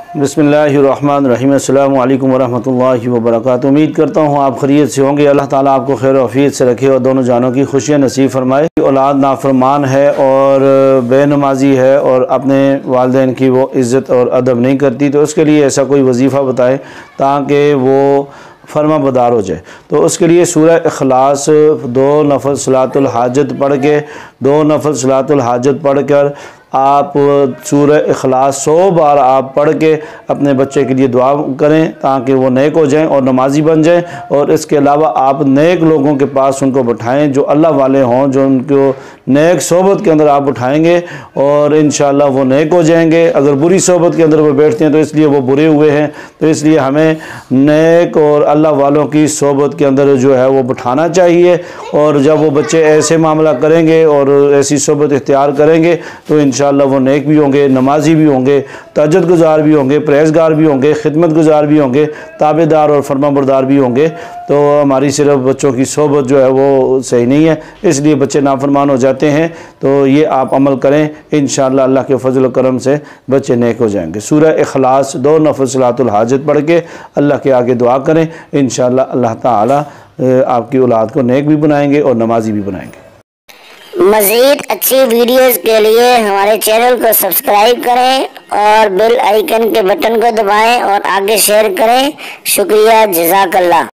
बिस्मिल्लाहिर्रहमानिर्रहीम। अस्सलामु अलैकुम वरहमतुल्लाहि वबरकातुहू। उम्मीद करता हूँ आप खैरियत से होंगे। अल्लाह ताला आपको खैर आफियत से रखे और दोनों जानों की खुशियाँ नसीब फरमाए। औलाद नाफरमान है और बेनमाजी है और अपने वालिदैन की वो इज़्ज़त और अदब नहीं करती, तो उसके लिए ऐसा कोई वजीफ़ा बताएं ताकि वो फर्मा बदार हो जाए। तो उसके लिए सूरह इखलास 2 नफल सलातुल हाजत पढ़ के 2 नफल सलातुल हाजत पढ़ कर आप सूरह इखलास 100 बार आप पढ़ के अपने बच्चे के लिए दुआ करें ताकि वो नेक हो जाएं और नमाजी बन जाएं। और इसके अलावा आप नेक लोगों के पास उनको बिठाएं जो अल्लाह वाले हों, जो उनको नेक सोबत के अंदर आप बिठाएंगे और इंशाअल्लाह वो नेक हो जाएंगे। अगर बुरी सोबत के अंदर वो बैठते हैं तो इसलिए वो बुरे हुए हैं। तो इसलिए हमें नेक और अल्लाह वालों की सोबत के अंदर जो है वो बिठाना चाहिए। और जब वो बच्चे ऐसे मामला करेंगे और ऐसी सोबत इख्तियार करेंगे तो इंशाअल्लाह वो नेक भी होंगे, नमाजी भी होंगे, तहज्जुद गुजार भी होंगे, परहेज़गार भी होंगे, खिदमत गुजार भी होंगे, ताबेदार और फरमाबरदार भी होंगे। तो हमारी सिर्फ बच्चों की सोबत जो है वो सही नहीं है, इसलिए बच्चे नाफरमान हो जाते हैं। तो ये आप अमल करें, इंशाअल्लाह अल्लाह के फजल व करम से बच्चे नेक हो जाएंगे। सूरह इखलास 2 नफल सलातुल हाजत पढ़ के अल्लाह के आगे दुआ करें, इंशाअल्लाह अल्लाह ताला आपकी औलाद को नेक भी बनाएंगे और नमाजी भी बनाएंगे। मज़ीद अच्छी वीडियोस के लिए हमारे चैनल को सब्सक्राइब करें और बेल आइकन के बटन को दबाएं और आगे शेयर करें। शुक्रिया, जज़ाकल्लाह।